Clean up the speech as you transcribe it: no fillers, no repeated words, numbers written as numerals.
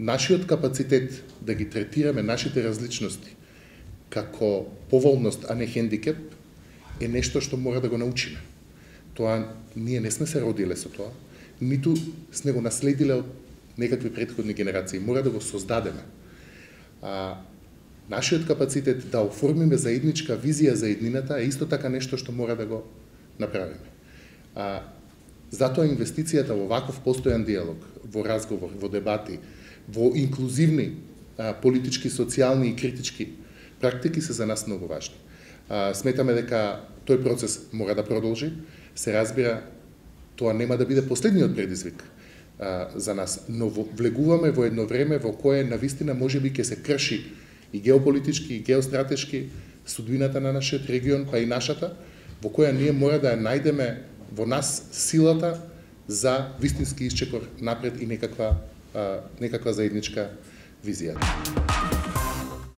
нашиот капацитет да ги третираме нашите различности како поволност, а не хендикеп, е нешто што мора да го научиме. Тоа ние не сме се родиле со тоа, ниту сме го наследиле од некакви претходни генерации. Мора да го создадеме. Нашиот капацитет да оформиме заедничка визија за еднината е исто така нешто што мора да го направиме. Затоа инвестицијата во ваков постојан диалог, во разговор, во дебати, во инклузивни политички, социјални и критички практики се за нас многу важни. Сметаме дека тој процес мора да продолжи. Се разбира, тоа нема да биде последниот предизвик за нас, но влегуваме во едно време во кое навистина можеби ќе се крши и геополитички, и геостратешки судбината на нашиот регион, па и нашата, во која ние мора да ја најдеме во нас силата за вистински исчекор напред и некаква заедничка визија.